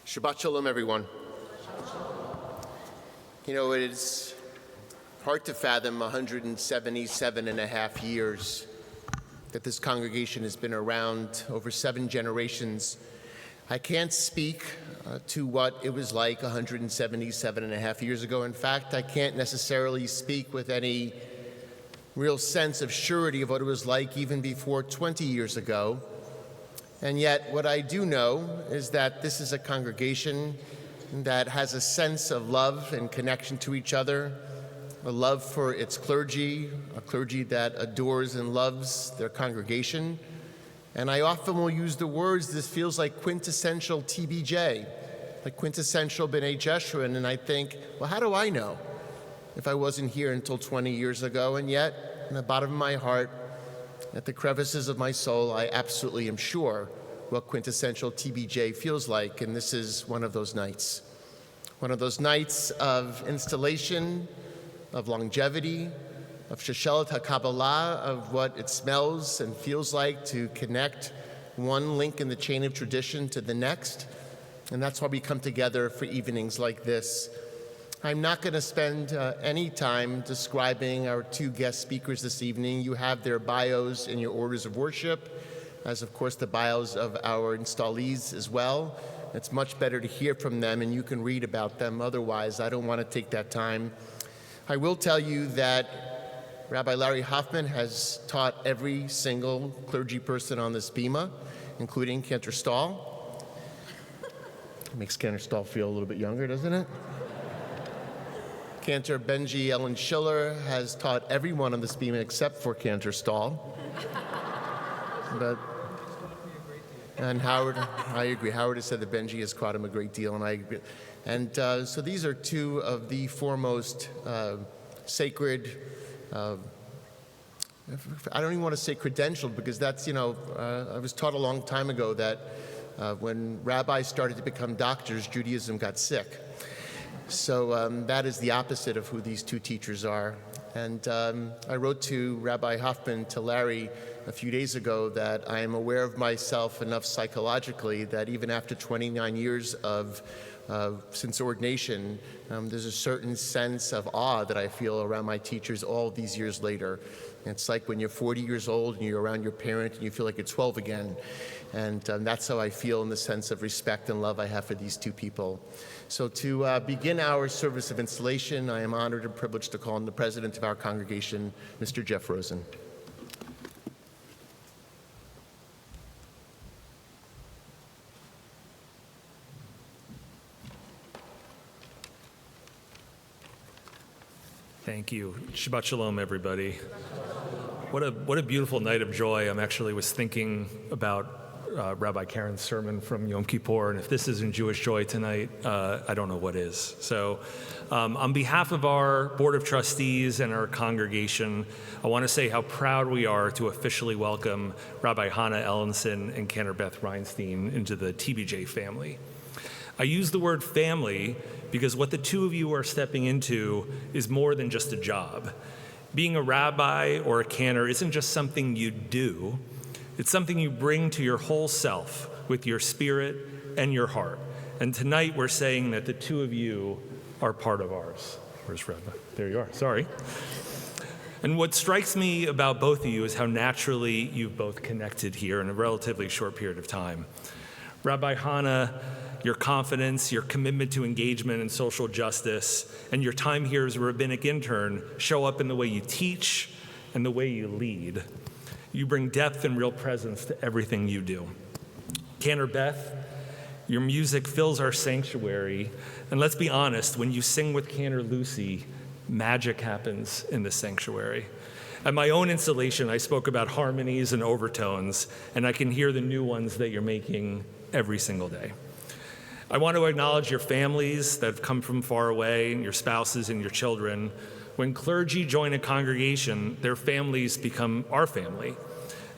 Shabbat Shalom, everyone. You know, it is hard to fathom 177 and a half years that this congregation has been around, over 7 generations. I can't speak to what it was like 177 and a half years ago. In fact, I can't necessarily speak with any real sense of surety of what it was like even before 20 years ago. And yet, what I do know is that this is a congregation that has a sense of love and connection to each other, a love for its clergy, a clergy that adores and loves their congregation. And I often will use the words, this feels like quintessential TBJ, like quintessential B'nai Jeshurun, and I think, well, how do I know if I wasn't here until 20 years ago? And yet, in the bottom of my heart, at the crevices of my soul, I absolutely am sure what quintessential TBJ feels like, and this is one of those nights. One of those nights of installation, of longevity, of Sheshelet HaKabbalah, of what it smells and feels like to connect one link in the chain of tradition to the next. And that's why we come together for evenings like this. I'm not going to spend any time describing our 2 guest speakers this evening. You have their bios in your orders of worship, as of course the bios of our installees as well. It's much better to hear from them, and you can read about them. Otherwise, I don't want to take that time. I will tell you that Rabbi Larry Hoffman has taught every single clergy person on this bima, including Cantor Stahl. It makes Cantor Stahl feel a little bit younger, doesn't it? Cantor Benji Ellen Schiller has taught everyone on this bima except for Cantor Stahl. And Howard, I agree. Howard has said that Benji has taught him a great deal, and I agree. And so these are 2 of the foremost sacred, I don't even want to say credentialed, because that's, I was taught a long time ago that when rabbis started to become doctors, Judaism got sick. So that is the opposite of who these 2 teachers are. And I wrote to Rabbi Hoffman, to Larry, a few days ago that I am aware of myself enough psychologically that even after 29 years since ordination, there's a certain sense of awe that I feel around my teachers all these years later. It's like when you're 40 years old and you're around your parent and you feel like you're 12 again. And that's how I feel in the sense of respect and love I have for these 2 people. So to begin our service of installation, I am honored and privileged to call on the president of our congregation, Mr. Jeff Rosen. Thank you. Shabbat Shalom, everybody. What a beautiful night of joy. I was thinking about Rabbi Karen's sermon from Yom Kippur, and if this isn't Jewish joy tonight, I don't know what is. So on behalf of our Board of Trustees and our congregation, I want to say how proud we are to officially welcome Rabbi Hannah Ellenson and Cantor Beth Reinstein into the TBJ family. I use the word family because what the 2 of you are stepping into is more than just a job. Being a rabbi or a cantor isn't just something you do, it's something you bring to your whole self with your spirit and your heart. And tonight we're saying that the 2 of you are part of ours. Where's Rabbi? There you are, sorry. And what strikes me about both of you is how naturally you've both connected here in a relatively short period of time. Rabbi Hannah, your confidence, your commitment to engagement and social justice, and your time here as a rabbinic intern show up in the way you teach and the way you lead. You bring depth and real presence to everything you do. Cantor Beth, your music fills our sanctuary, and let's be honest, when you sing with Cantor Lucy, magic happens in the sanctuary. At my own installation, I spoke about harmonies and overtones, and I can hear the new ones that you're making every single day. I want to acknowledge your families that have come from far away, your spouses and your children. When clergy join a congregation, their families become our family.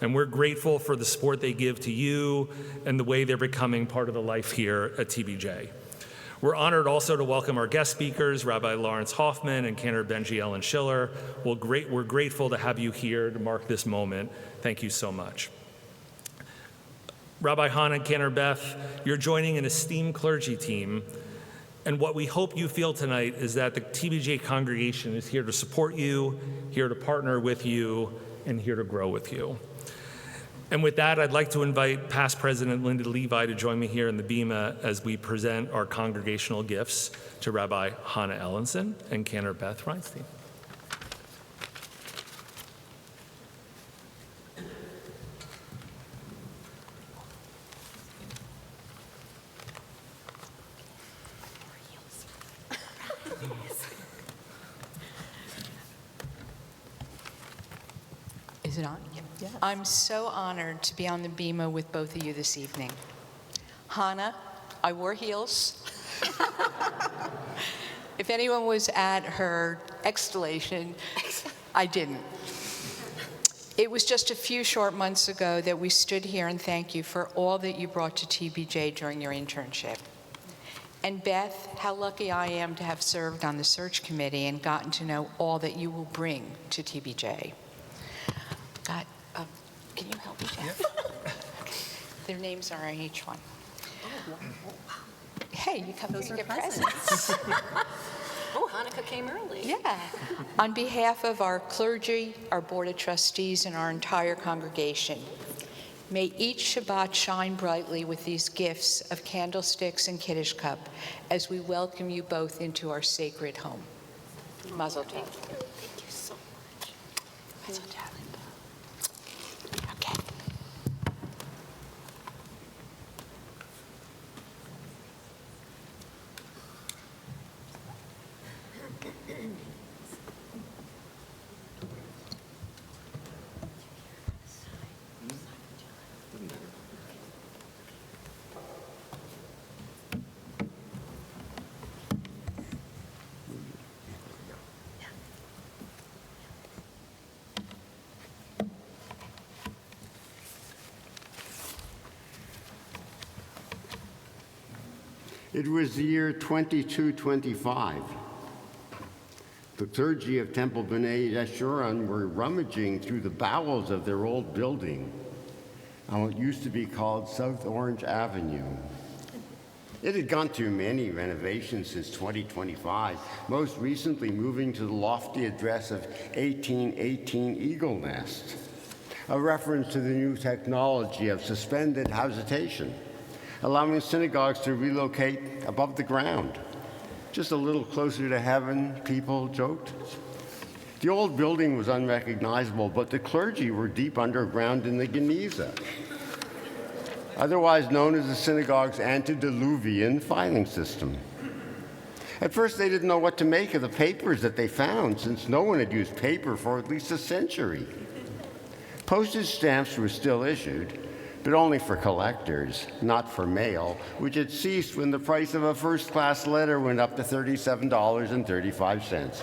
And we're grateful for the support they give to you and the way they're becoming part of the life here at TBJ. We're honored also to welcome our guest speakers, Rabbi Lawrence Hoffman and Cantor Benji Ellen Schiller. We're grateful to have you here to mark this moment. Thank you so much. Rabbi Hannah and Cantor Beth, you're joining an esteemed clergy team, and what we hope you feel tonight is that the TBJ congregation is here to support you, here to partner with you, and here to grow with you. And with that, I'd like to invite past President Linda Levi to join me here in the Bema as we present our congregational gifts to Rabbi Hannah Ellenson and Cantor Beth Reinstein. Is it on? Yes. I'm so honored to be on the Bema with both of you this evening. Hannah, I wore heels. If anyone was at her exhalation, I didn't. It was just a few short months ago that we stood here and thank you for all that you brought to TBJ during your internship. And Beth, how lucky I am to have served on the search committee and gotten to know all that you will bring to TBJ. God, can you help me, Jeff? Yeah. Okay. Their names are on each one. Hey, you come to get presents. Oh, Hanukkah came early. Yeah. On behalf of our clergy, our board of trustees, and our entire congregation, may each Shabbat shine brightly with these gifts of candlesticks and Kiddush cup as we welcome you both into our sacred home. Mazel tov. Thank you so much. Mazel tov. Okay. It was the year 2225. The clergy of Temple B'nai Yeshurun were rummaging through the bowels of their old building on what used to be called South Orange Avenue. It had gone through many renovations since 2025, most recently moving to the lofty address of 1818 Eagle Nest, a reference to the new technology of suspended housetation, allowing synagogues to relocate above the ground. Just a little closer to heaven, people joked. The old building was unrecognizable, but the clergy were deep underground in the Geniza, otherwise known as the synagogue's antediluvian filing system. At first, they didn't know what to make of the papers that they found, since no one had used paper for at least a century. Postage stamps were still issued, but only for collectors, not for mail, which had ceased when the price of a first-class letter went up to $37.35.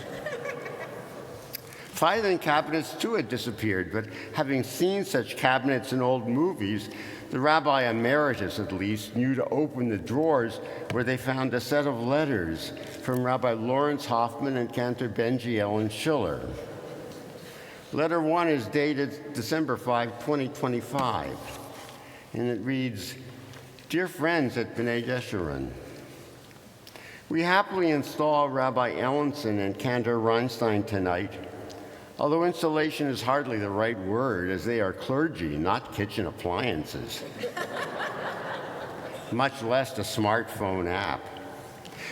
Filing cabinets, too, had disappeared, but having seen such cabinets in old movies, the Rabbi Emeritus, at least, knew to open the drawers where they found a set of letters from Rabbi Lawrence Hoffman and Cantor Benji Ellen Schiller. Letter 1 is dated December 5, 2025. And it reads, "Dear friends at B'nai Yeshurun, we happily install Rabbi Ellenson and Cantor Reinstein tonight, although installation is hardly the right word, as they are clergy, not kitchen appliances, much less a smartphone app.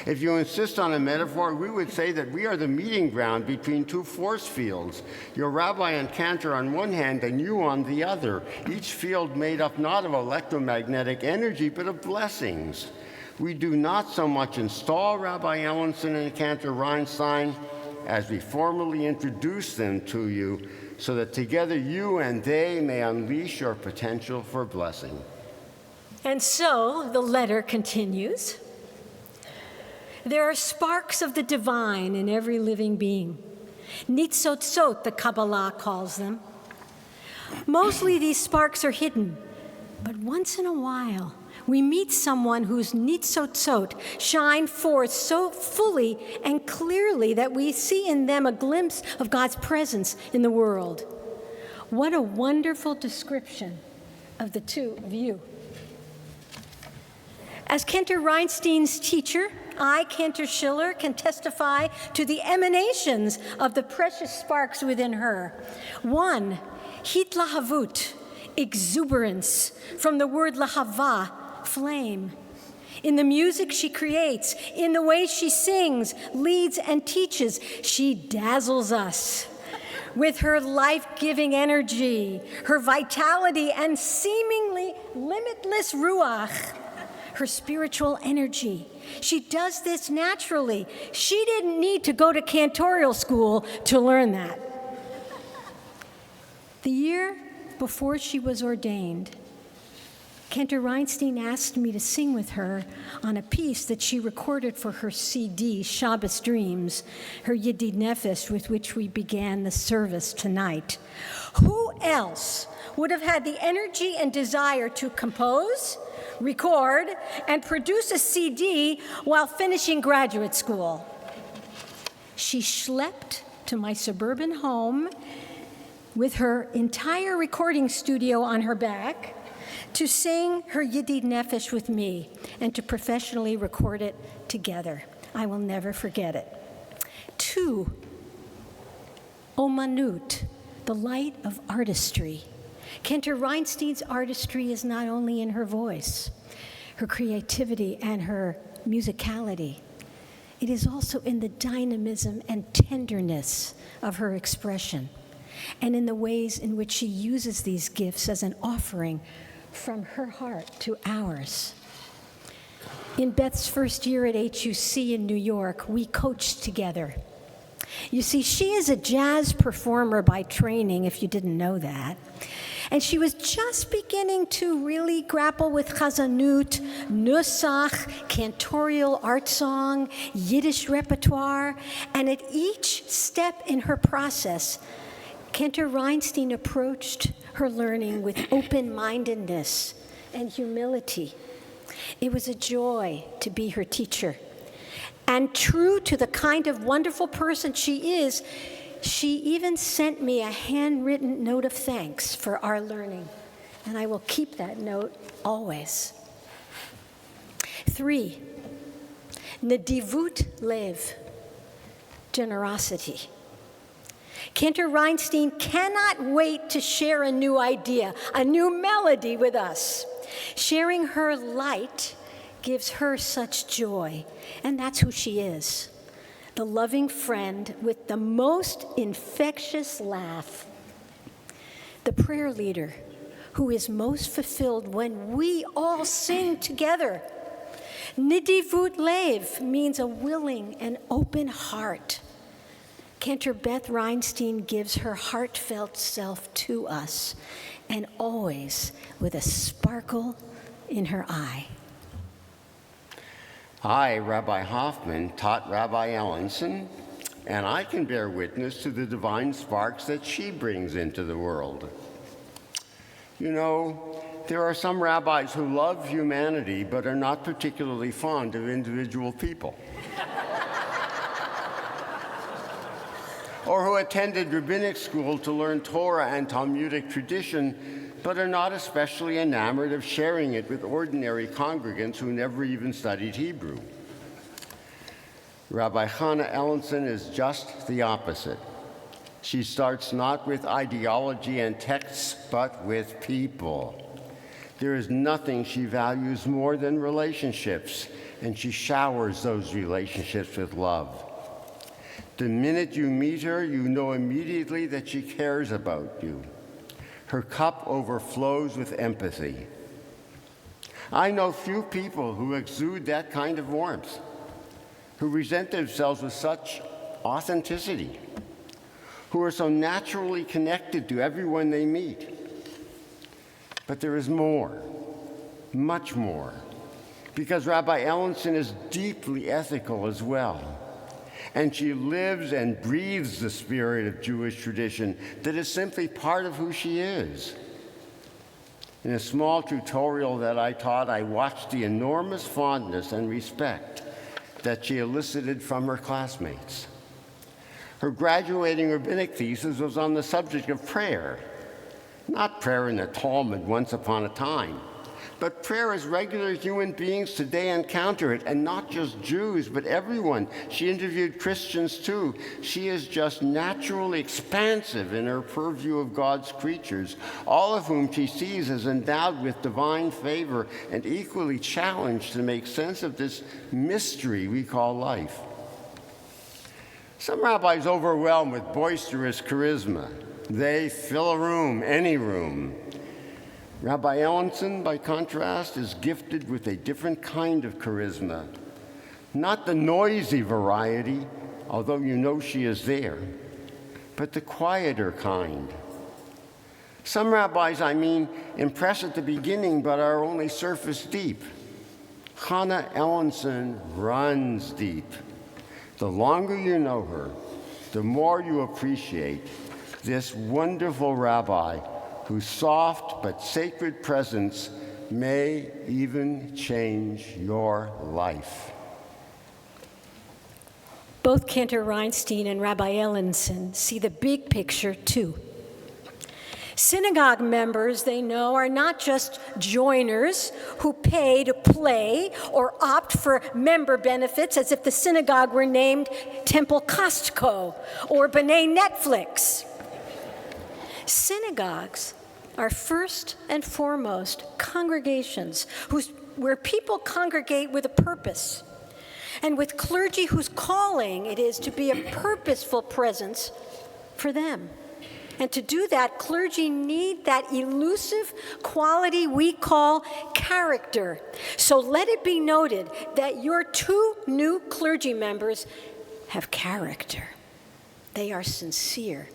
If you insist on a metaphor, we would say that we are the meeting ground between two force fields, your rabbi and Cantor on one hand and you on the other, each field made up not of electromagnetic energy, but of blessings. We do not so much install Rabbi Ellenson and Cantor Reinstein as we formally introduce them to you so that together you and they may unleash your potential for blessing." And so the letter continues. There are sparks of the divine in every living being. Nitzotzot, the Kabbalah calls them. Mostly these sparks are hidden, but once in a while, we meet someone whose nitzotzot shine forth so fully and clearly that we see in them a glimpse of God's presence in the world. What a wonderful description of the two of you. As Cantor Reinstein's teacher, I, Cantor Schiller, can testify to the emanations of the precious sparks within her. One, hitlahavut, exuberance, from the word lahava, flame. In the music she creates, in the way she sings, leads, and teaches, she dazzles us with her life-giving energy, her vitality, and seemingly limitless ruach, her spiritual energy. She does this naturally. She didn't need to go to cantorial school to learn that. The year before she was ordained, Cantor Reinstein asked me to sing with her on a piece that she recorded for her CD, Shabbos Dreams, her Yidid Nefesh, with which we began the service tonight. Who else would have had the energy and desire to compose, record, and produce a CD while finishing graduate school? She schlepped to my suburban home with her entire recording studio on her back to sing her Yidid Nefesh with me and to professionally record it together. I will never forget it. 2, Omanut, the light of artistry. Cantor Reinstein's artistry is not only in her voice, her creativity, and her musicality. It is also in the dynamism and tenderness of her expression, and in the ways in which she uses these gifts as an offering from her heart to ours. In Beth's first year at HUC in New York, we coached together. You see, she is a jazz performer by training, if you didn't know that. And she was just beginning to really grapple with chazanut, nusach, cantorial art song, Yiddish repertoire. And at each step in her process, Cantor Reinstein approached her learning with open-mindedness and humility. It was a joy to be her teacher. And true to the kind of wonderful person she is, she even sent me a handwritten note of thanks for our learning. And I will keep that note always. 3, Nedivut Lev, generosity. Cantor Reinstein cannot wait to share a new idea, a new melody with us. Sharing her light gives her such joy, and that's who she is. The loving friend with the most infectious laugh. The prayer leader who is most fulfilled when we all sing together. Nidivut Lev means a willing and open heart. Cantor Beth Reinstein gives her heartfelt self to us, and always with a sparkle in her eye. I, Rabbi Hoffman, taught Rabbi Ellenson, and I can bear witness to the divine sparks that she brings into the world. You know, there are some rabbis who love humanity but are not particularly fond of individual people. Or who attended rabbinic school to learn Torah and Talmudic tradition, but are not especially enamored of sharing it with ordinary congregants who never even studied Hebrew. Rabbi Chana Ellenson is just the opposite. She starts not with ideology and texts, but with people. There is nothing she values more than relationships, and she showers those relationships with love. The minute you meet her, you know immediately that she cares about you. Her cup overflows with empathy. I know few people who exude that kind of warmth, who present themselves with such authenticity, who are so naturally connected to everyone they meet. But there is more, much more, because Rabbi Ellenson is deeply ethical as well. And she lives and breathes the spirit of Jewish tradition that is simply part of who she is. In a small tutorial that I taught, I watched the enormous fondness and respect that she elicited from her classmates. Her graduating rabbinic thesis was on the subject of prayer, not prayer in the Talmud once upon a time, But prayer as regular human beings today encounter it, and not just Jews, but everyone. She interviewed Christians too. She is just naturally expansive in her purview of God's creatures, all of whom she sees as endowed with divine favor and equally challenged to make sense of this mystery we call life. Some rabbis overwhelmed with boisterous charisma. They fill a room, any room. Rabbi Ellenson, by contrast, is gifted with a different kind of charisma. Not the noisy variety, although you know she is there, but the quieter kind. Some rabbis, impress at the beginning but are only surface deep. Hannah Ellenson runs deep. The longer you know her, the more you appreciate this wonderful rabbi whose soft but sacred presence may even change your life. Both Cantor Reinstein and Rabbi Ellenson see the big picture, too. Synagogue members, they know, are not just joiners who pay to play or opt for member benefits as if the synagogue were named Temple Costco or B'nai Netflix. Synagogues are first and foremost congregations where people congregate with a purpose, and with clergy whose calling it is to be a purposeful presence for them. And to do that, clergy need that elusive quality we call character. So let it be noted that your 2 new clergy members have character. They are sincere,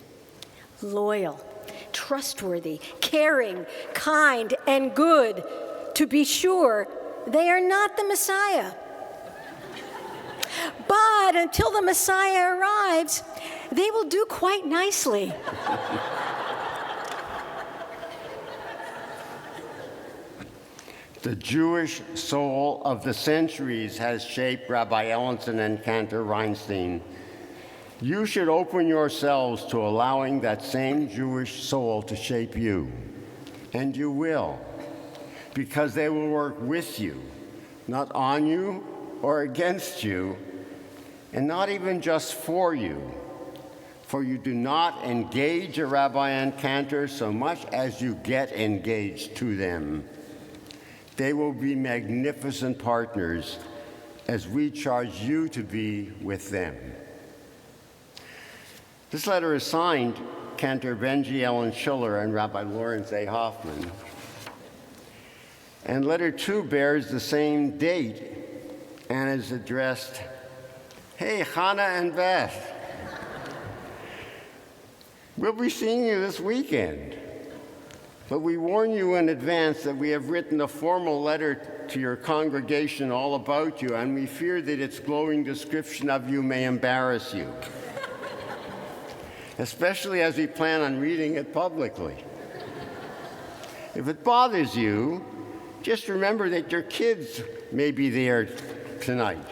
loyal, trustworthy, caring, kind, and good. To be sure, they are not the Messiah. But until the Messiah arrives, they will do quite nicely. The Jewish soul of the centuries has shaped Rabbi Ellenson and Cantor Reinstein. You should open yourselves to allowing that same Jewish soul to shape you. And you will, because they will work with you, not on you or against you, and not even just for you. For you do not engage a rabbi and Cantor so much as you get engaged to them. They will be magnificent partners as we charge you to be with them. This letter is signed Cantor Benji Ellen Schiller and Rabbi Lawrence A. Hoffman. And letter 2 bears the same date and is addressed, "Hey, Hannah and Beth, we'll be seeing you this weekend. But we warn you in advance that we have written a formal letter to your congregation all about you, and we fear that its glowing description of you may embarrass you, especially as we plan on reading it publicly. If it bothers you, just remember that your kids may be there tonight.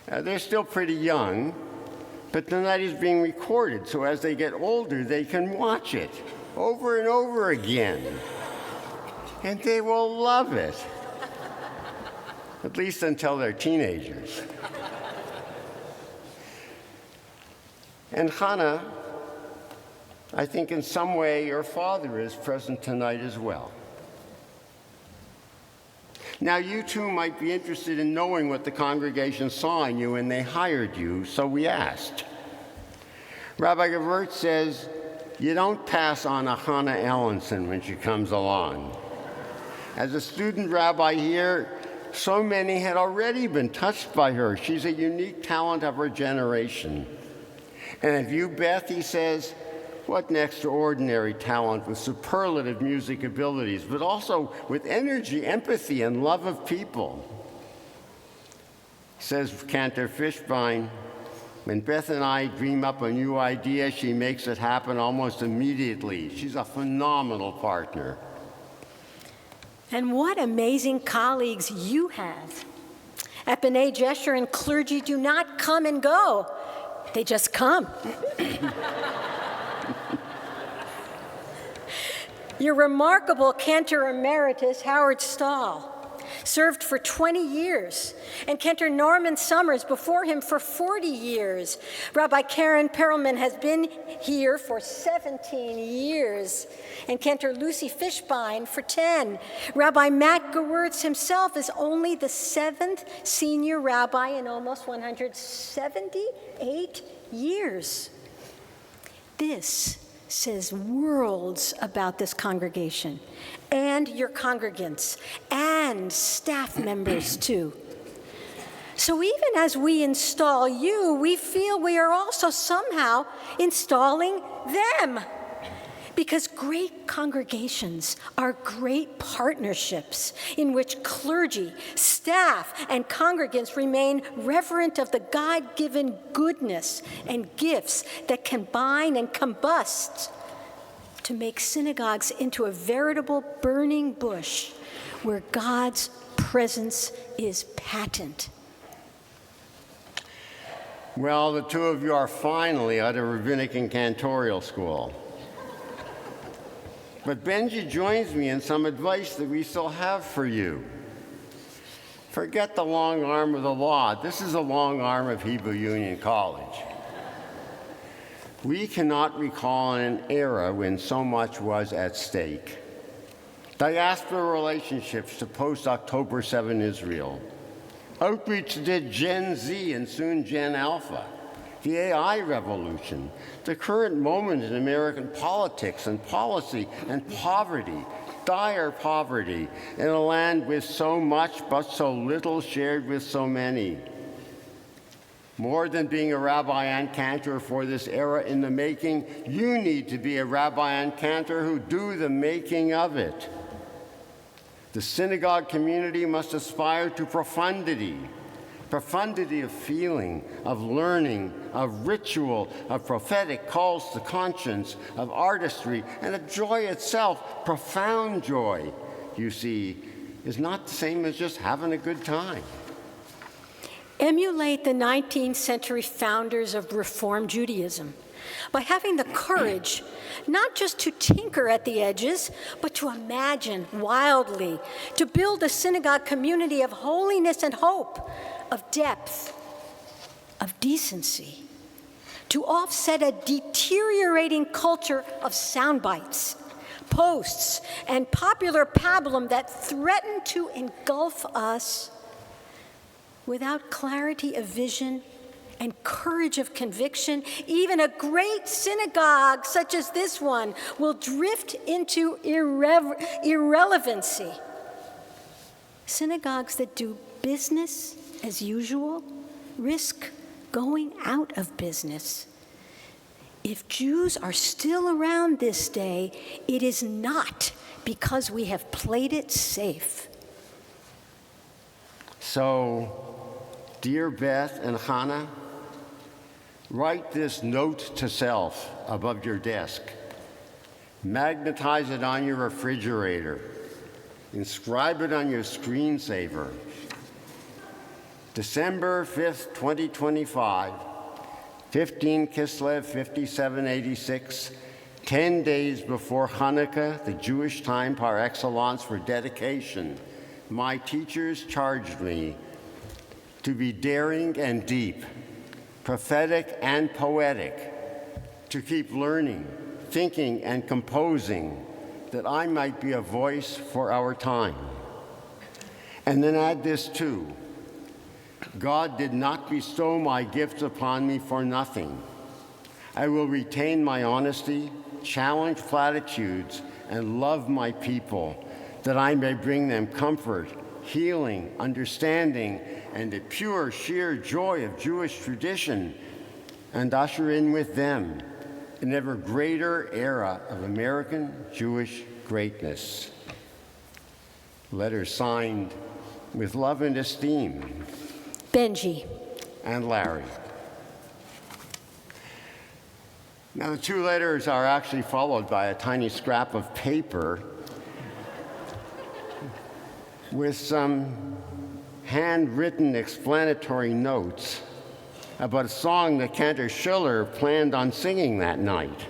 They're still pretty young, but tonight is being recorded, so as they get older, they can watch it over and over again. And they will love it, at least until they're teenagers. And Hannah, I think in some way your father is present tonight as well. Now, you too might be interested in knowing what the congregation saw in you when they hired you, so we asked. Rabbi Gavert says, you don't pass on a Hannah Ellenson when she comes along. As a student rabbi here, so many had already been touched by her. She's a unique talent of her generation. And of you, Beth, he says, what an extraordinary talent with superlative music abilities, but also with energy, empathy, and love of people. Says Cantor Fishbein, when Beth and I dream up a new idea, she makes it happen almost immediately. She's a phenomenal partner. And what amazing colleagues you have. At B'nai Jeshurun, clergy do not come and go. They just come. Your remarkable Cantor Emeritus, Howard Stahl, served for 20 years, and Cantor Norman Summers before him for 40 years. Rabbi Karen Perelman has been here for 17 years, and Cantor Lucy Fishbein for 10. Rabbi Matt Gewirtz himself is only the 7th senior rabbi in almost 178 years. This says worlds about this congregation and your congregants and staff members too. So even as we install you, we feel we are also somehow installing them. Because great congregations are great partnerships in which clergy, staff, and congregants remain reverent of the God-given goodness and gifts that combine and combust to make synagogues into a veritable burning bush where God's presence is patent. Well, the two of you are finally at a rabbinic and cantorial school. But Benji joins me in some advice that we still have for you. Forget the long arm of the law. This is the long arm of Hebrew Union College. We cannot recall an era when so much was at stake. Diaspora relationships to post-October 7 Israel. Outreach to Gen Z and soon Gen Alpha. The AI revolution, the current moment in American politics and policy and poverty, dire poverty, in a land with so much but so little shared with so many. More than being a rabbi and cantor for this era in the making, you need to be a rabbi and cantor who do the making of it. The synagogue community must aspire to profundity of feeling, of learning, of ritual, of prophetic calls to conscience, of artistry, and of joy itself. Profound joy, you see, is not the same as just having a good time. Emulate the 19th century founders of Reform Judaism by having the courage not just to tinker at the edges, but to imagine wildly, to build a synagogue community of holiness and hope, of depth, of decency, to offset a deteriorating culture of sound bites, posts, and popular pablum that threaten to engulf us. Without clarity of vision and courage of conviction, even a great synagogue such as this one will drift into irrelevancy. Synagogues that do business as usual risk going out of business. If Jews are still around this day, it is not because we have played it safe. So, dear Beth and Hannah, write this note to self above your desk. Magnetize it on your refrigerator. Inscribe it on your screensaver. December 5th, 2025, 15 Kislev 5786, 10 days before Hanukkah, the Jewish time par excellence for dedication, my teachers charged me to be daring and deep, prophetic and poetic, to keep learning, thinking, and composing, that I might be a voice for our time. And then add this too. God did not bestow my gifts upon me for nothing. I will retain my honesty, challenge platitudes, and love my people, that I may bring them comfort, healing, understanding, and the pure, sheer joy of Jewish tradition, and usher in with them an ever greater era of American Jewish greatness. Letter signed with love and esteem, Benji. And Larry. Now, the two letters are actually followed by a tiny scrap of paper with some handwritten explanatory notes about a song that Cantor Schiller planned on singing that night.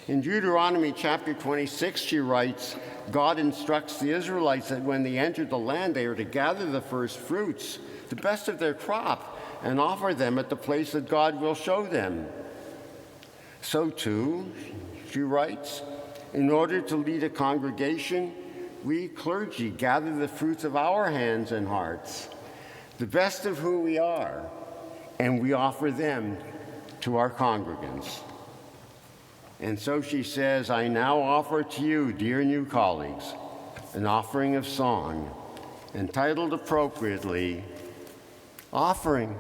In Deuteronomy chapter 26, she writes, God instructs the Israelites that when they enter the land, they are to gather the first fruits, the best of their crop, and offer them at the place that God will show them. So too, she writes, in order to lead a congregation, we clergy gather the fruits of our hands and hearts, the best of who we are, and we offer them to our congregants. And so she says, I now offer to you, dear new colleagues, an offering of song, entitled appropriately, Offering.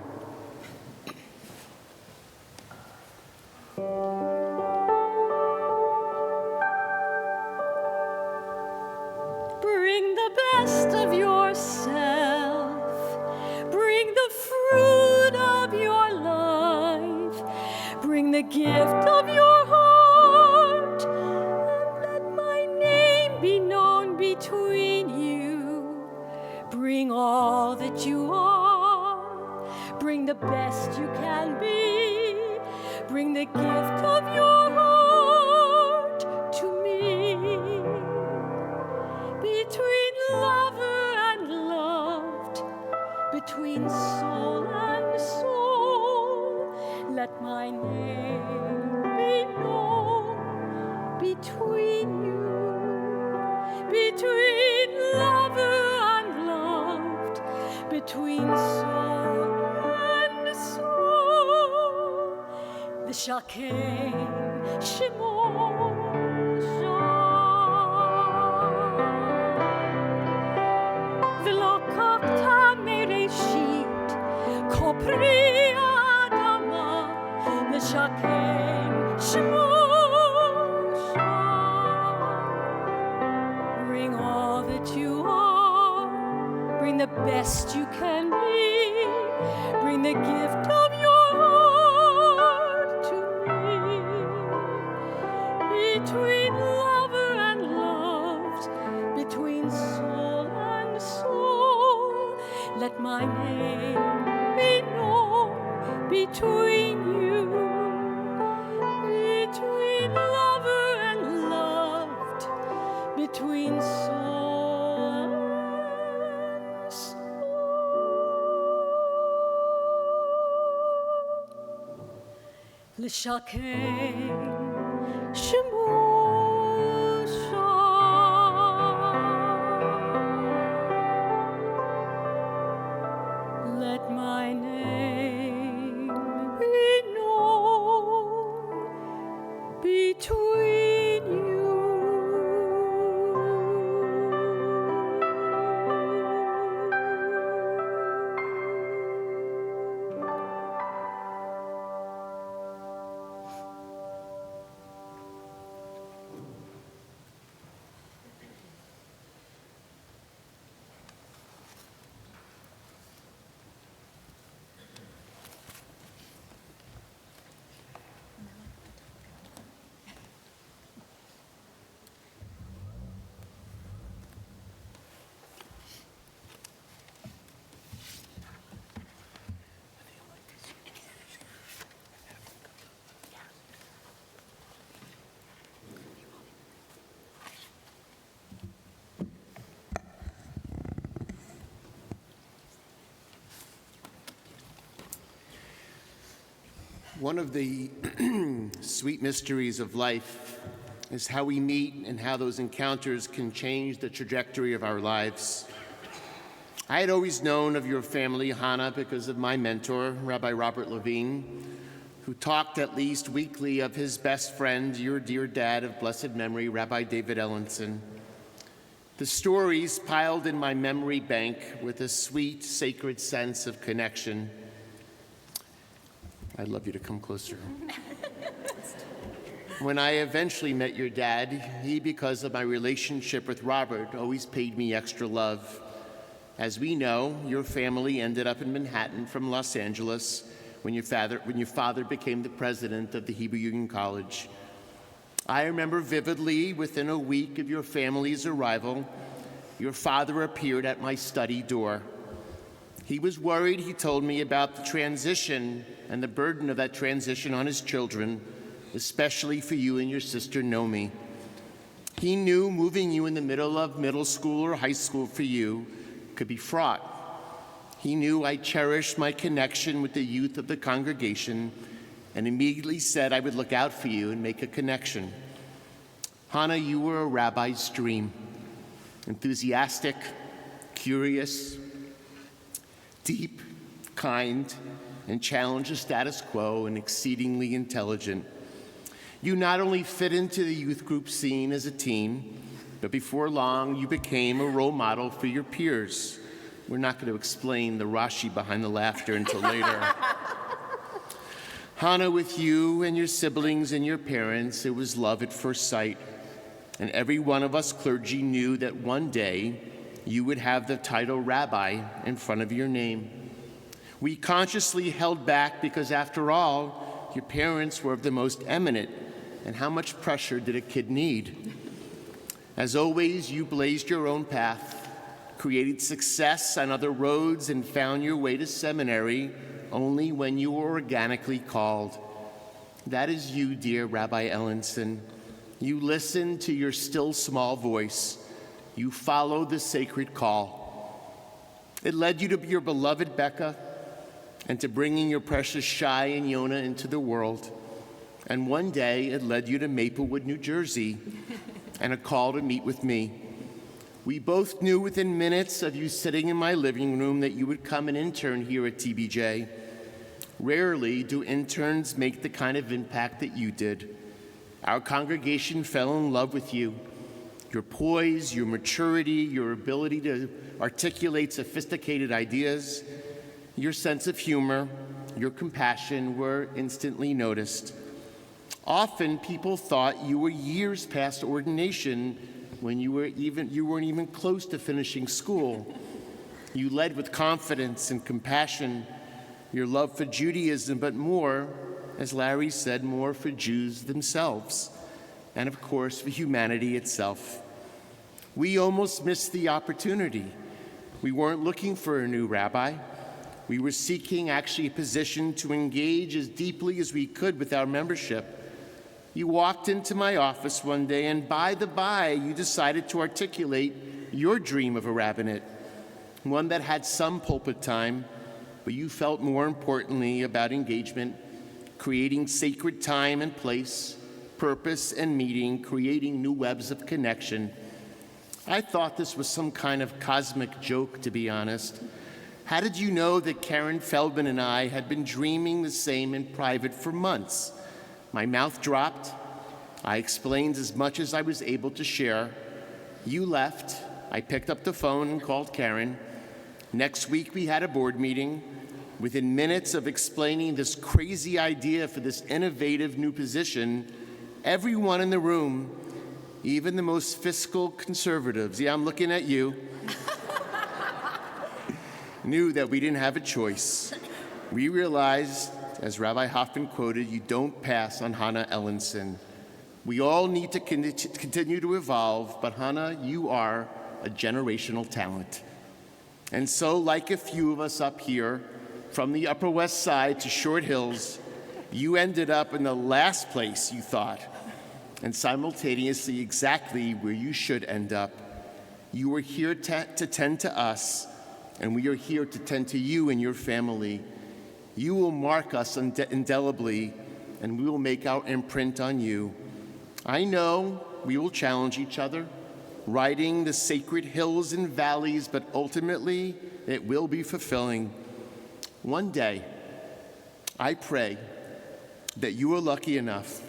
Bring the best of yourself. Bring the fruit of your life. Bring the gift of your heart. And let my name be known between you. Bring all that you are. Bring the best you can be. Bring the gift of your heart to me. Between lover and loved, between soul and soul, let my name be known between you. Between lover and loved, between soul and soul, the Shakem Shemor. Pri Adama, Neshakem Shemosha. Bring all that you are, bring the best you can be, bring the gift of your heart to me. Between lover and loved, between soul and soul, let my name be known between you, between lover and loved, between soul and soul. L'shakem Shemosha. Let my name be known between you. One of the sweet mysteries of life is how we meet and how those encounters can change the trajectory of our lives. I had always known of your family, Hannah, because of my mentor, Rabbi Robert Levine, who talked at least weekly of his best friend, your dear dad of blessed memory, Rabbi David Ellenson. The stories piled in my memory bank with a sweet, sacred sense of connection. I'd love you to come closer. When I eventually met your dad, he, because of my relationship with Robert, always paid me extra love. As we know, your family ended up in Manhattan from Los Angeles when your father became the president of the Hebrew Union College. I remember vividly, within a week of your family's arrival, your father appeared at my study door. He was worried, he told me, about the transition and the burden of that transition on his children, especially for you and your sister Nomi. He knew moving you in the middle of middle school or high school for you could be fraught. He knew I cherished my connection with the youth of the congregation and immediately said I would look out for you and make a connection. Hannah, you were a rabbi's dream. Enthusiastic, curious, deep, kind, and challenged the status quo, and exceedingly intelligent. You not only fit into the youth group scene as a teen, but before long you became a role model for your peers. We're not going to explain the Rashi behind the laughter until later. Hannah, with you and your siblings and your parents, it was love at first sight. And every one of us clergy knew that one day you would have the title rabbi in front of your name. We consciously held back because, after all, your parents were of the most eminent, and how much pressure did a kid need? As always, you blazed your own path, created success on other roads, and found your way to seminary only when you were organically called. That is you, dear Rabbi Ellenson. You listened to your still small voice. You followed the sacred call. It led you to your beloved Becca and to bringing your precious Shai and Yonah into the world. And one day it led you to Maplewood, New Jersey, and a call to meet with me. We both knew within minutes of you sitting in my living room that you would come and intern here at TBJ. Rarely do interns make the kind of impact that you did. Our congregation fell in love with you. Your poise, your maturity, your ability to articulate sophisticated ideas, your sense of humor, your compassion were instantly noticed. Often people thought you were years past ordination when you weren't even close to finishing school. You led with confidence and compassion, your love for Judaism, but more, as Larry said, more for Jews themselves, and of course for humanity itself. We almost missed the opportunity. We weren't looking for a new rabbi. We were seeking actually a position to engage as deeply as we could with our membership. You walked into my office one day, and by the by, you decided to articulate your dream of a rabbinate, one that had some pulpit time, but you felt more importantly about engagement, creating sacred time and place, purpose and meeting, creating new webs of connection. I thought this was some kind of cosmic joke, to be honest. How did you know that Karen Feldman and I had been dreaming the same in private for months? My mouth dropped. I explained as much as I was able to share. You left. I picked up the phone and called Karen. Next week, we had a board meeting. Within minutes of explaining this crazy idea for this innovative new position, everyone in the room, even the most fiscal conservatives, yeah, I'm looking at you, knew that we didn't have a choice. We realized, as Rabbi Hoffman quoted, you don't pass on Hannah Ellenson. We all need to continue to evolve, but Hannah, you are a generational talent. And so, like a few of us up here, from the Upper West Side to Short Hills, you ended up in the last place you thought, and simultaneously exactly where you should end up. You were here to tend to us, and we are here to tend to you and your family. You will mark us indelibly, and we will make our imprint on you. I know we will challenge each other, riding the sacred hills and valleys, but ultimately it will be fulfilling. One day, I pray that you are lucky enough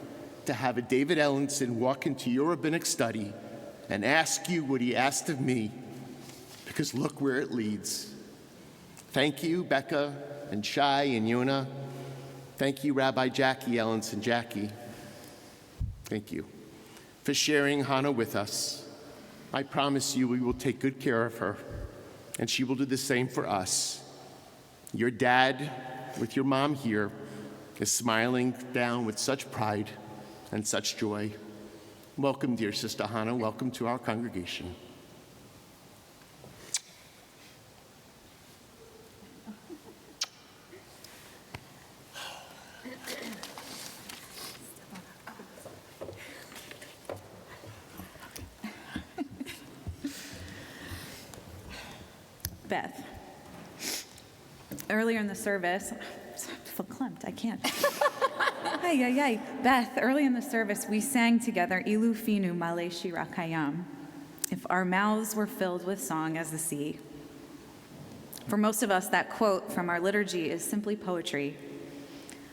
to have a David Ellenson walk into your rabbinic study and ask you what he asked of me, because look where it leads. Thank you, Becca and Shai and Yonah. Thank you, Rabbi Jackie Ellenson. Jackie, thank you for sharing Hannah with us. I promise you we will take good care of her, and she will do the same for us. Your dad, with your mom here, is smiling down with such pride and such joy. Welcome, dear Sister Hannah. Welcome to our congregation. Beth, earlier in the service, I feel clamped, I can't. Beth, early in the service, we sang together, Ilu Finu Male Shira Kayam, if our mouths were filled with song as the sea. For most of us, that quote from our liturgy is simply poetry,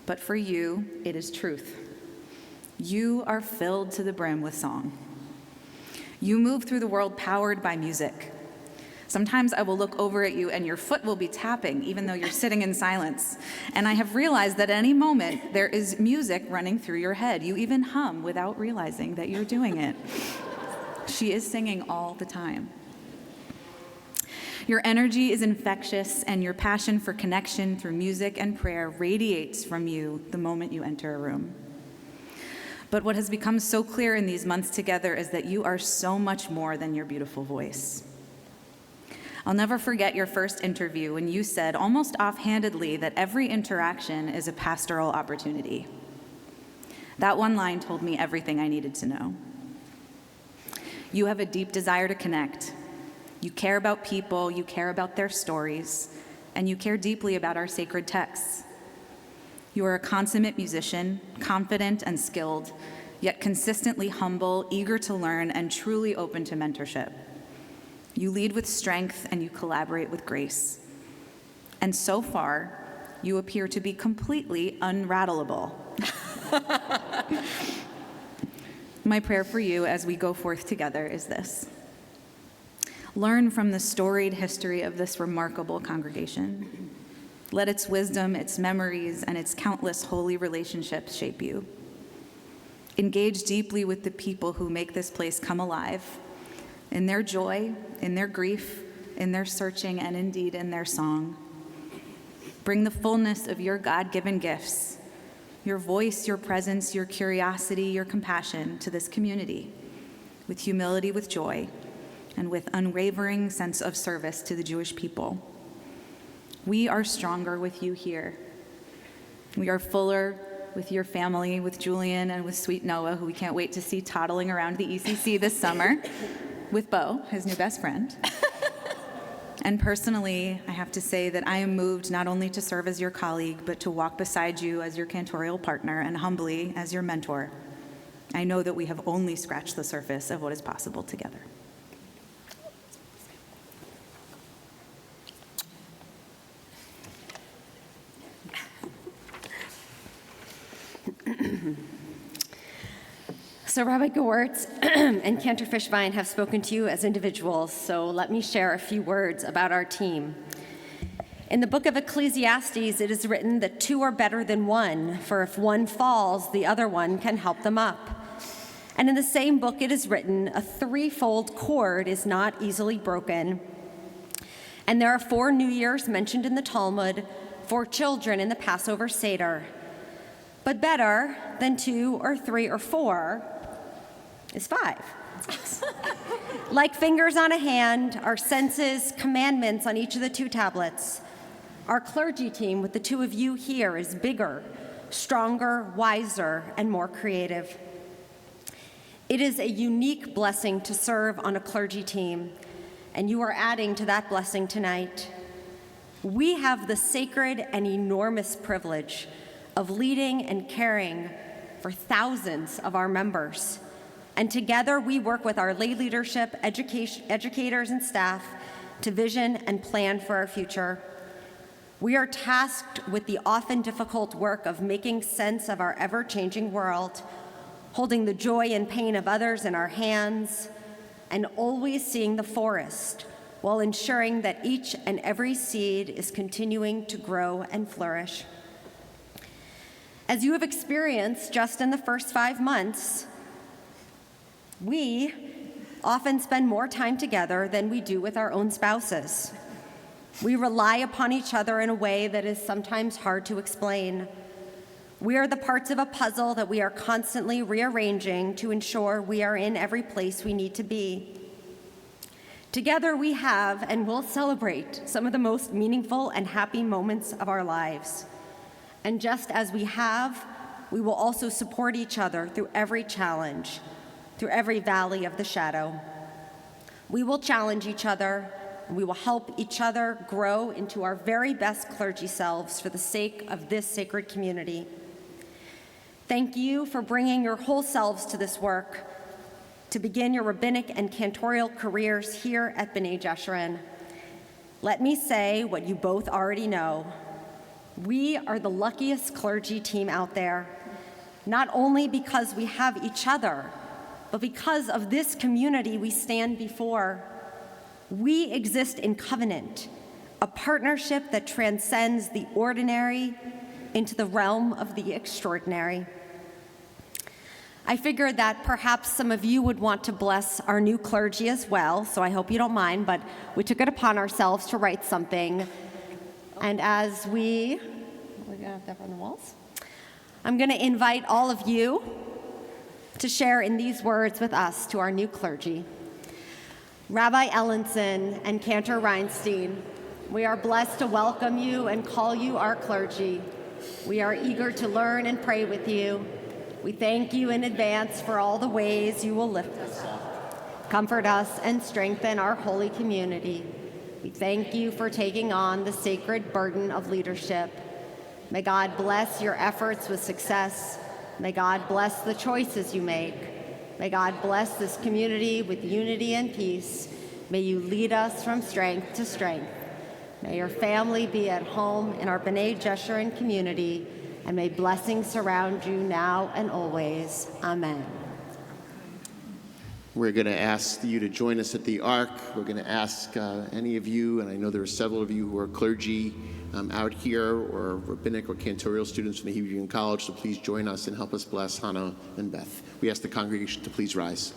but for you, it is truth. You are filled to the brim with song. You move through the world powered by music. Sometimes I will look over at you and your foot will be tapping, even though you're sitting in silence. And I have realized that at any moment, there is music running through your head. You even hum without realizing that you're doing it. She is singing all the time. Your energy is infectious, and your passion for connection through music and prayer radiates from you the moment you enter a room. But what has become so clear in these months together is that you are so much more than your beautiful voice. I'll never forget your first interview when you said, almost offhandedly, that every interaction is a pastoral opportunity. That one line told me everything I needed to know. You have a deep desire to connect. You care about people, you care about their stories, and you care deeply about our sacred texts. You are a consummate musician, confident and skilled, yet consistently humble, eager to learn, and truly open to mentorship. You lead with strength and you collaborate with grace. And so far, you appear to be completely unrattleable. My prayer for you as we go forth together is this. Learn from the storied history of this remarkable congregation. Let its wisdom, its memories, and its countless holy relationships shape you. Engage deeply with the people who make this place come alive, in their joy, in their grief, in their searching, and indeed in their song. Bring the fullness of your God-given gifts, your voice, your presence, your curiosity, your compassion to this community, with humility, with joy, and with unwavering sense of service to the Jewish people. We are stronger with you here. We are fuller with your family, with Julian and with sweet Noah, who we can't wait to see toddling around the ECC this summer, with Bo, his new best friend. And personally, I have to say that I am moved not only to serve as your colleague, but to walk beside you as your cantorial partner and humbly as your mentor. I know that we have only scratched the surface of what is possible together. So Rabbi Gewirtz and Cantor Fishbein have spoken to you as individuals, so let me share a few words about our team. In the book of Ecclesiastes, it is written that two are better than one, for if one falls, the other one can help them up. And in the same book, it is written, a threefold cord is not easily broken. And there are 4 New Years mentioned in the Talmud, 4 children in the Passover Seder. But better than 2 or 3 or 4 is 5. Like fingers on a hand, our senses, commandments on each of the 2 tablets. Our clergy team with the 2 of you here is bigger, stronger, wiser, and more creative. It is a unique blessing to serve on a clergy team, and you are adding to that blessing tonight. We have the sacred and enormous privilege of leading and caring for thousands of our members. And together we work with our lay leadership, educators, and staff to vision and plan for our future. We are tasked with the often difficult work of making sense of our ever-changing world, holding the joy and pain of others in our hands, and always seeing the forest while ensuring that each and every seed is continuing to grow and flourish. As you have experienced just in the first 5 months, we often spend more time together than we do with our own spouses. We rely upon each other in a way that is sometimes hard to explain. We are the parts of a puzzle that we are constantly rearranging to ensure we are in every place we need to be. Together we have and will celebrate some of the most meaningful and happy moments of our lives. And just as we have, we will also support each other through every challenge, through every valley of the shadow. We will challenge each other, We will help each other grow into our very best clergy selves for the sake of this sacred community. Thank you for bringing your whole selves to this work, to begin your rabbinic and cantorial careers here at B'nai Jeshurun. Let me say what you both already know. We are the luckiest clergy team out there, not only because we have each other, but because of this community we stand before. We exist in covenant, a partnership that transcends the ordinary into the realm of the extraordinary. I figured that perhaps some of you would want to bless our new clergy as well, so I hope you don't mind, but we took it upon ourselves to write something. And as we're gonna have that on the walls? I'm gonna invite all of you to share in these words with us to our new clergy. Rabbi Ellenson and Cantor Reinstein, we are blessed to welcome you and call you our clergy. We are eager to learn and pray with you. We thank you in advance for all the ways you will lift us up, comfort us, and strengthen our holy community. We thank you for taking on the sacred burden of leadership. May God bless your efforts with success. May God bless the choices you make. May God bless this community with unity and peace. May you lead us from strength to strength. May your family be at home in our B'nai Jeshurun community, and may blessings surround you now and always. Amen. We're going to ask you to join us at the Ark. We're going to ask any of you, and I know there are several of you who are clergy out here, or rabbinic or cantorial students from the Hebrew Union College, so please join us and help us bless Hannah and Beth. We ask the congregation to please rise.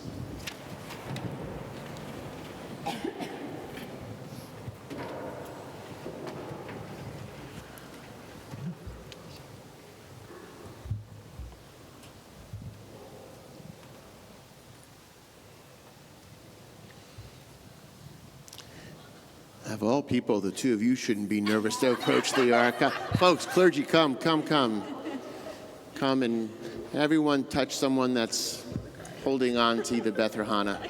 Of all people, the two of you shouldn't be nervous to approach the Ark. Folks, clergy, come. Come and everyone touch someone that's holding on to either Beth or Hannah.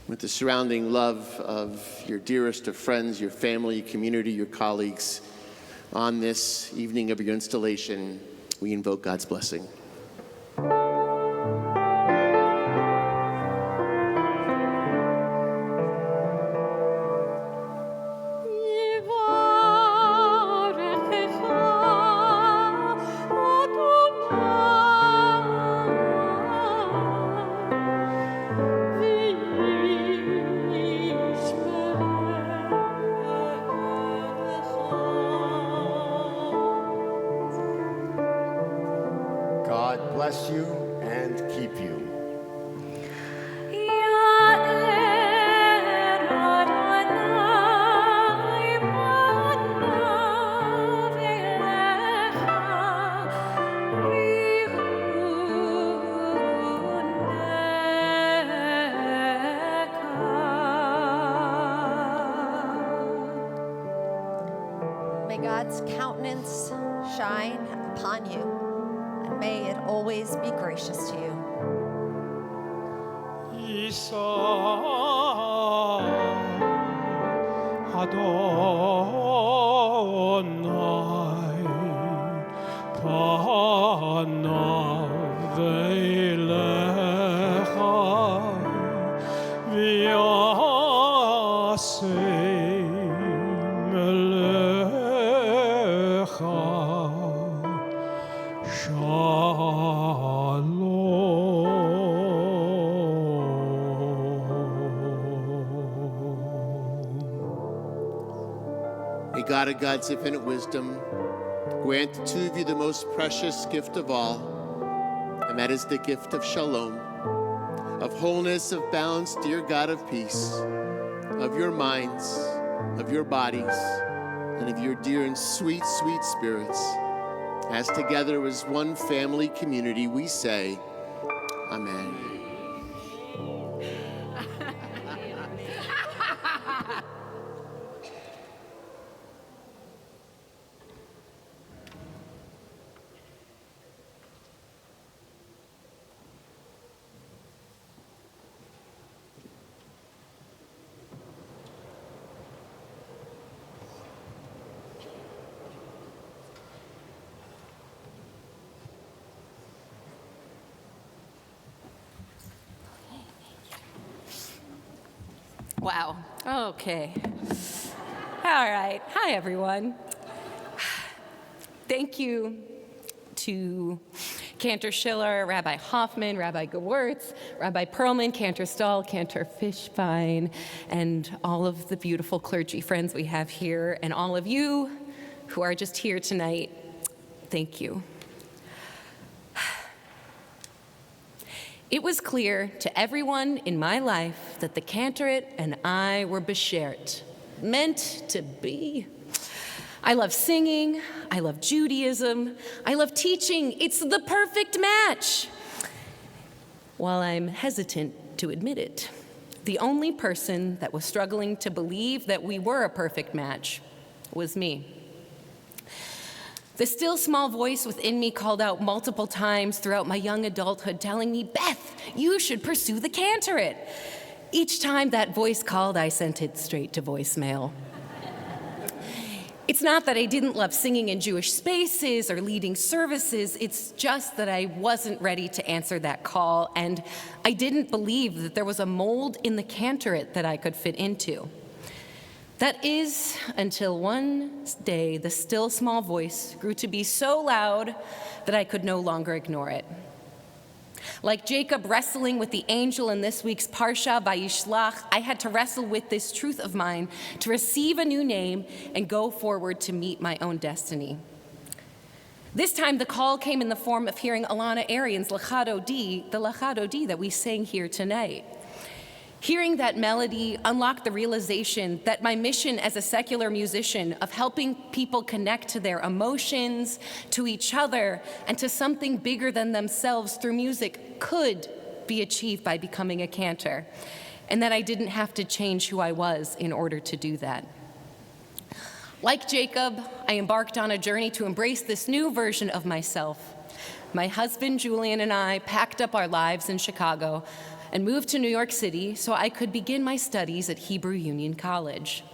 With the surrounding love of your dearest of friends, your family, your community, your colleagues, on this evening of your installation, we invoke God's blessing. God bless you and keep you. May God's countenance shine upon you, and may it always be gracious to you. May God of God's infinite wisdom grant the two of you the most precious gift of all, and that is the gift of shalom, of wholeness, of balance, dear God of peace, of your minds, of your bodies, and of your dear and sweet, sweet spirits. As together as one family community, we say, Amen. Wow. Okay. All right. Hi, everyone. Thank you to Cantor Schiller, Rabbi Hoffman, Rabbi Gewurtz, Rabbi Perlman, Cantor Stahl, Cantor Fishbein, and all of the beautiful clergy friends we have here, and all of you who are just here tonight. Thank you. It was clear to everyone in my life that the cantorate and I were beshert, meant to be. I love singing, I love Judaism, I love teaching. It's the perfect match. While I'm hesitant to admit it, the only person that was struggling to believe that we were a perfect match was me. The still small voice within me called out multiple times throughout my young adulthood, telling me, "Beth, you should pursue the cantorate." Each time that voice called, I sent it straight to voicemail. It's not that I didn't love singing in Jewish spaces or leading services, it's just that I wasn't ready to answer that call, and I didn't believe that there was a mold in the cantorate that I could fit into. That is, until one day the still small voice grew to be so loud that I could no longer ignore it. Like Jacob wrestling with the angel in this week's Parsha Vayishlach, I had to wrestle with this truth of mine to receive a new name and go forward to meet my own destiny. This time the call came in the form of hearing Alana Arian's Lachad Odi, the Lachad Odi that we sang here tonight. Hearing that melody unlocked the realization that my mission as a secular musician of helping people connect to their emotions, to each other, and to something bigger than themselves through music could be achieved by becoming a cantor, and that I didn't have to change who I was in order to do that. Like Jacob, I embarked on a journey to embrace this new version of myself. My husband, Julian, and I packed up our lives in Chicago and moved to New York City so I could begin my studies at Hebrew Union College.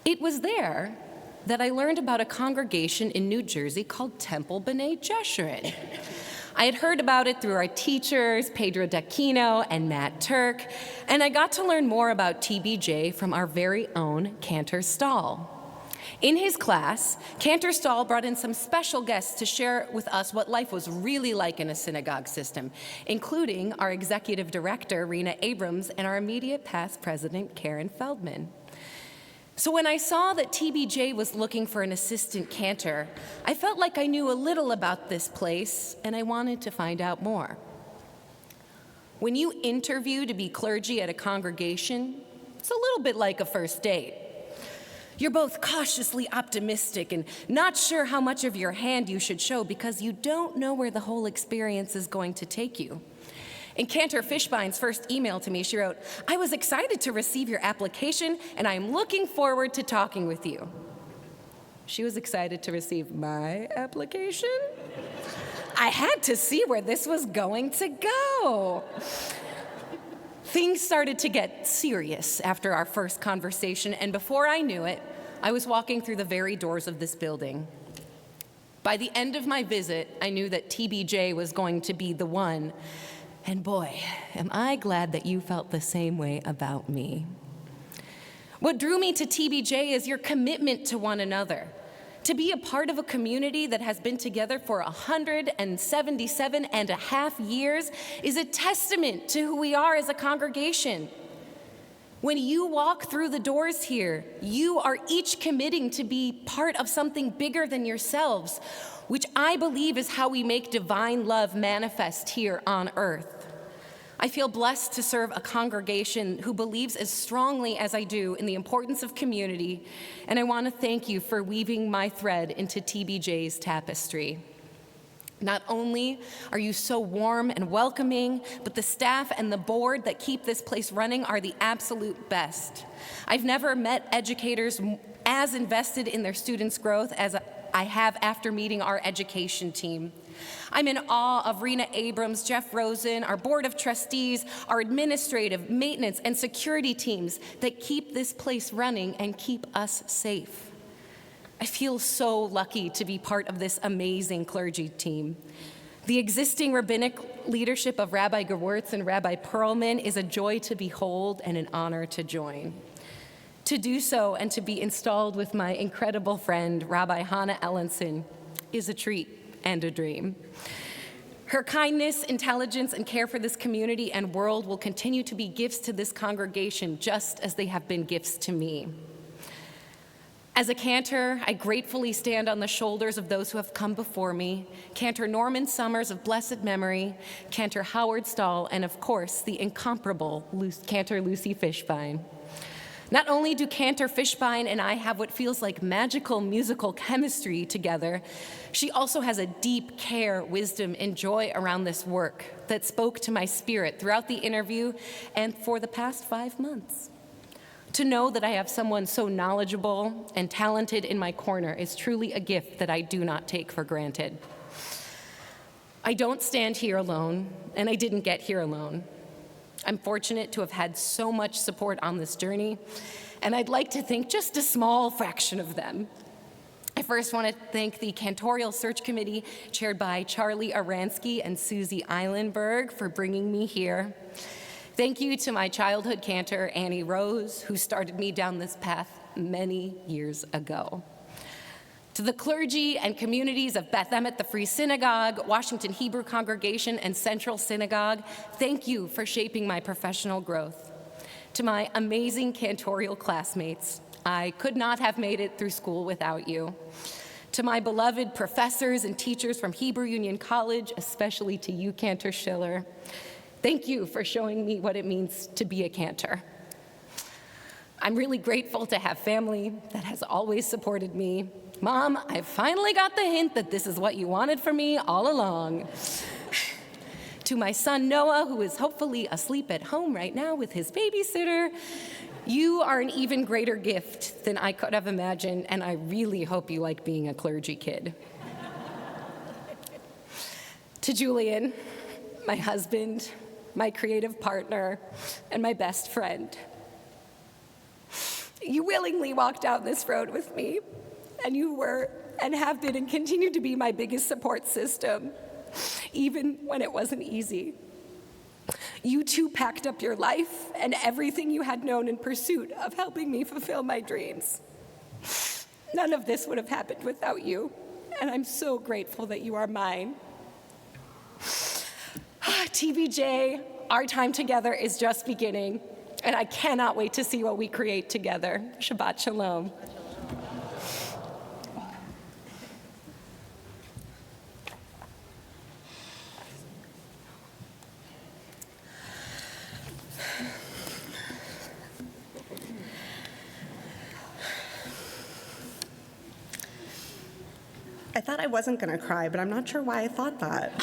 It was there that I learned about a congregation in New Jersey called Temple B'nai Jeshurun. I had heard about it through our teachers, Pedro D'Aquino and Matt Turk, and I got to learn more about TBJ from our very own Cantor Stahl. In his class, Cantor Stahl brought in some special guests to share with us what life was really like in a synagogue system, including our executive director, Rena Abrams, and our immediate past president, Karen Feldman. So when I saw that TBJ was looking for an assistant cantor, I felt like I knew a little about this place, and I wanted to find out more. When you interview to be clergy at a congregation, it's a little bit like a first date. You're both cautiously optimistic and not sure how much of your hand you should show because you don't know where the whole experience is going to take you. In Cantor Fishbein's first email to me, she wrote, "I was excited to receive your application and I'm looking forward to talking with you." She was excited to receive my application? I had to see where this was going to go. Things started to get serious after our first conversation, and before I knew it, I was walking through the very doors of this building. By the end of my visit, I knew that TBJ was going to be the one, and boy, am I glad that you felt the same way about me. What drew me to TBJ is your commitment to one another. To be a part of a community that has been together for 177 and a half years is a testament to who we are as a congregation. When you walk through the doors here, you are each committing to be part of something bigger than yourselves, which I believe is how we make divine love manifest here on earth. I feel blessed to serve a congregation who believes as strongly as I do in the importance of community, and I want to thank you for weaving my thread into TBJ's tapestry. Not only are you so warm and welcoming, but the staff and the board that keep this place running are the absolute best. I've never met educators as invested in their students' growth as I have after meeting our education team. I'm in awe of Rena Abrams, Jeff Rosen, our board of trustees, our administrative, maintenance, and security teams that keep this place running and keep us safe. I feel so lucky to be part of this amazing clergy team. The existing rabbinic leadership of Rabbi Gewurtz and Rabbi Perlman is a joy to behold and an honor to join. To do so and to be installed with my incredible friend, Rabbi Hannah Ellenson, is a treat and a dream. Her kindness, intelligence, and care for this community and world will continue to be gifts to this congregation, just as they have been gifts to me. As a Cantor, I gratefully stand on the shoulders of those who have come before me, Cantor Norman Summers of blessed memory, Cantor Howard Stahl, and of course, the incomparable Cantor Lucy Fishbein. Not only do Cantor Fishbein and I have what feels like magical musical chemistry together, she also has a deep care, wisdom, and joy around this work that spoke to my spirit throughout the interview and for the past 5 months. To know that I have someone so knowledgeable and talented in my corner is truly a gift that I do not take for granted. I don't stand here alone, and I didn't get here alone. I'm fortunate to have had so much support on this journey, and I'd like to thank just a small fraction of them. I first want to thank the Cantorial Search Committee, chaired by Charlie Aransky and Susie Eilenberg, for bringing me here. Thank you to my childhood cantor, Annie Rose, who started me down this path many years ago. To the clergy and communities of Beth Emmet, the Free Synagogue, Washington Hebrew Congregation, and Central Synagogue, thank you for shaping my professional growth. To my amazing cantorial classmates, I could not have made it through school without you. To my beloved professors and teachers from Hebrew Union College, especially to you, Cantor Schiller, thank you for showing me what it means to be a Cantor. I'm really grateful to have family that has always supported me. Mom, I finally got the hint that this is what you wanted from me all along. To my son Noah, who is hopefully asleep at home right now with his babysitter, you are an even greater gift than I could have imagined, and I really hope you like being a clergy kid. To Julian, my husband, my creative partner, and my best friend. You willingly walked down this road with me, and you were and have been and continue to be my biggest support system, even when it wasn't easy. You too packed up your life and everything you had known in pursuit of helping me fulfill my dreams. None of this would have happened without you, and I'm so grateful that you are mine. TBJ, our time together is just beginning, and I cannot wait to see what we create together. Shabbat Shalom. I thought I wasn't going to cry, but I'm not sure why I thought that.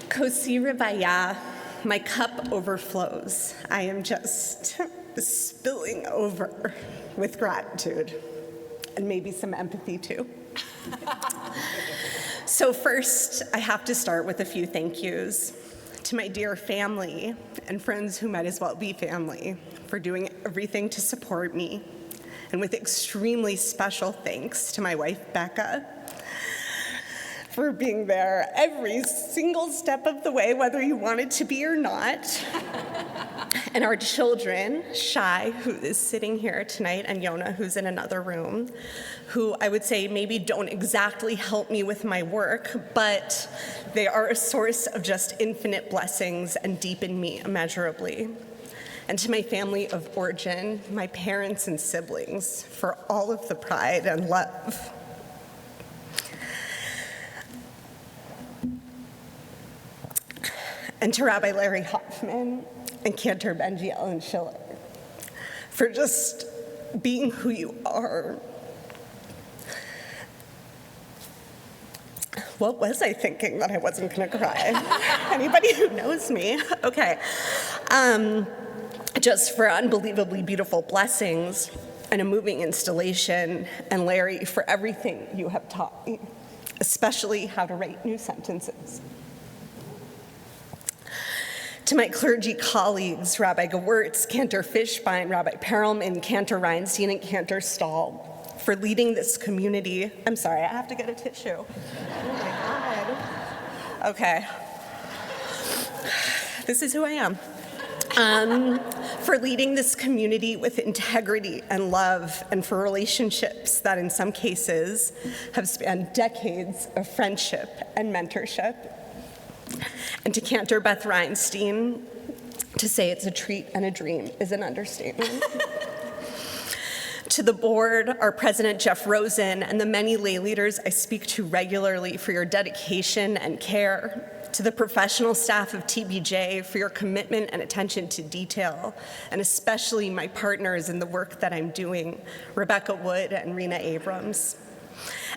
Kosi Rivaya, my cup overflows. I am just spilling over with gratitude and maybe some empathy too. So first, I have to start with a few thank yous to my dear family and friends who might as well be family for doing everything to support me. And with extremely special thanks to my wife, Becca, for being there every single step of the way, whether you wanted to be or not. And our children, Shai, who is sitting here tonight, and Yona, who's in another room, who I would say maybe don't exactly help me with my work, but they are a source of just infinite blessings and deepen me immeasurably. And to my family of origin, my parents and siblings, for all of the pride and love. And to Rabbi Larry Hoffman and Cantor Benji Ellen Schiller, for just being who you are. What was I thinking that I wasn't gonna cry? Anybody who knows me? Okay. Just for unbelievably beautiful blessings and a moving installation, and Larry, for everything you have taught me, especially how to write new sentences. To my clergy colleagues, Rabbi Gewurtz, Cantor Fishbein, Rabbi Perlman, Cantor Reinstein, and Cantor Stahl, for leading this community. I'm sorry, I have to get a tissue. Oh my God. Okay. This is who I am. For leading this community with integrity and love, and for relationships that in some cases have spanned decades of friendship and mentorship. And to Cantor Beth Reinstein, to say it's a treat and a dream is an understatement. To the board, our president, Jeff Rosen, and the many lay leaders I speak to regularly for your dedication and care. To the professional staff of TBJ for your commitment and attention to detail, and especially my partners in the work that I'm doing, Rebecca Wood and Rena Abrams.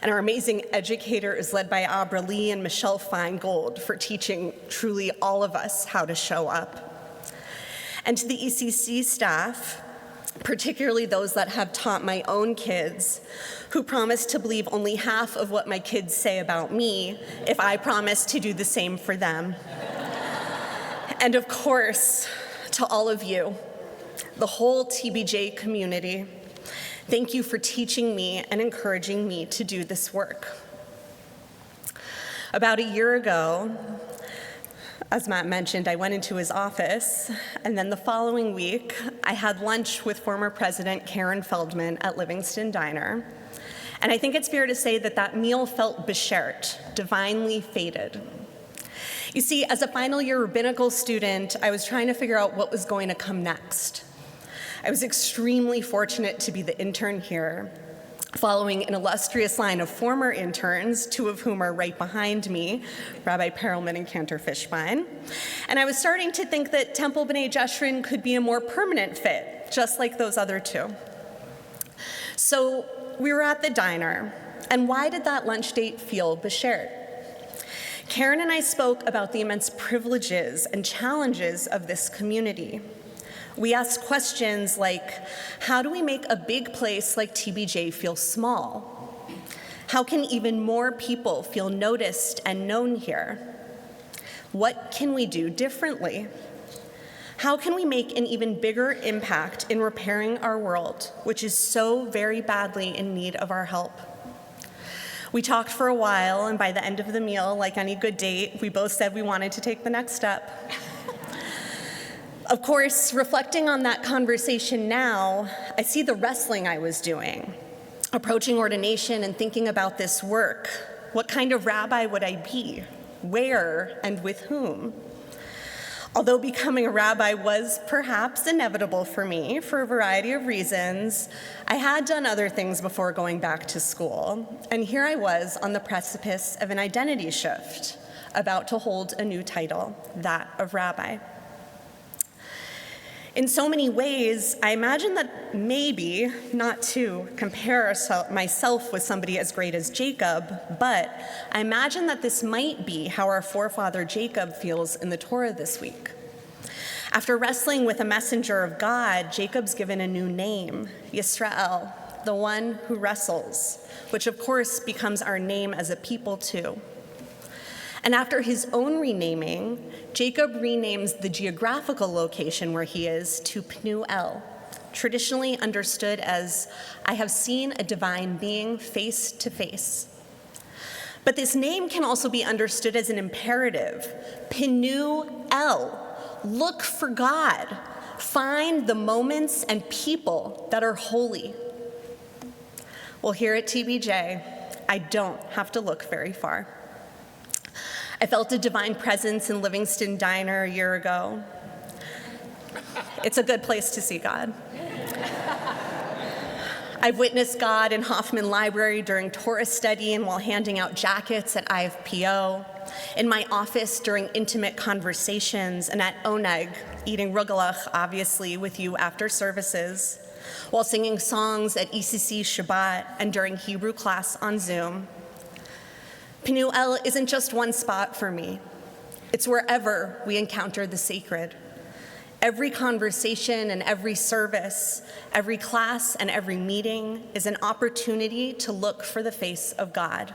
And our amazing educators led by Abra Lee and Michelle Feingold for teaching truly all of us how to show up. And to the ECC staff, particularly those that have taught my own kids, who promise to believe only half of what my kids say about me if I promise to do the same for them. And of course, to all of you, the whole TBJ community, thank you for teaching me and encouraging me to do this work. About a year ago, as Matt mentioned, I went into his office, and then the following week, I had lunch with former President Karen Feldman at Livingston Diner. And I think it's fair to say that that meal felt beshert, divinely fated. You see, as a final year rabbinical student, I was trying to figure out what was going to come next. I was extremely fortunate to be the intern here, following an illustrious line of former interns, two of whom are right behind me, Rabbi Perelman and Cantor Fishbein. And I was starting to think that Temple B'nai Jeshurun could be a more permanent fit, just like those other two. So we were at the diner, and why did that lunch date feel beshert? Karen and I spoke about the immense privileges and challenges of this community. We asked questions like, how do we make a big place like TBJ feel small? How can even more people feel noticed and known here? What can we do differently? How can we make an even bigger impact in repairing our world, which is so very badly in need of our help? We talked for a while, and by the end of the meal, like any good date, we both said we wanted to take the next step. Of course, reflecting on that conversation now, I see the wrestling I was doing, approaching ordination and thinking about this work. What kind of rabbi would I be? Where and with whom? Although becoming a rabbi was perhaps inevitable for me for a variety of reasons, I had done other things before going back to school, and here I was on the precipice of an identity shift, about to hold a new title, that of rabbi. In so many ways, I imagine that maybe, not to compare myself with somebody as great as Jacob, but I imagine that this might be how our forefather Jacob feels in the Torah this week. After wrestling with a messenger of God, Jacob's given a new name, Yisrael, the one who wrestles, which of course becomes our name as a people too. And after his own renaming, Jacob renames the geographical location where he is to Pnuel, traditionally understood as, I have seen a divine being face to face. But this name can also be understood as an imperative, Pnuel, look for God, find the moments and people that are holy. Well, here at TBJ, I don't have to look very far. I felt a divine presence in Livingston Diner a year ago. It's a good place to see God. I've witnessed God in Hoffman Library during Torah study and while handing out jackets at IFPO, in my office during intimate conversations, and at Oneg, eating rugelach, obviously, with you after services, while singing songs at ECC Shabbat and during Hebrew class on Zoom. Pnuel isn't just one spot for me. It's wherever we encounter the sacred. Every conversation and every service, every class and every meeting is an opportunity to look for the face of God.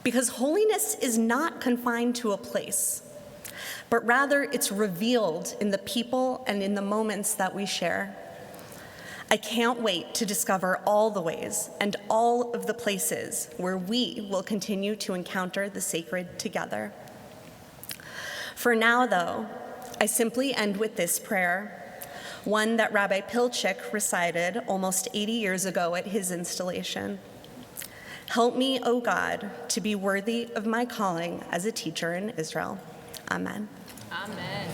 Because holiness is not confined to a place, but rather it's revealed in the people and in the moments that we share. I can't wait to discover all the ways and all of the places where we will continue to encounter the sacred together. For now, though, I simply end with this prayer, one that Rabbi Pilchik recited almost 80 years ago at his installation. Help me, O God, to be worthy of my calling as a teacher in Israel. Amen. Amen.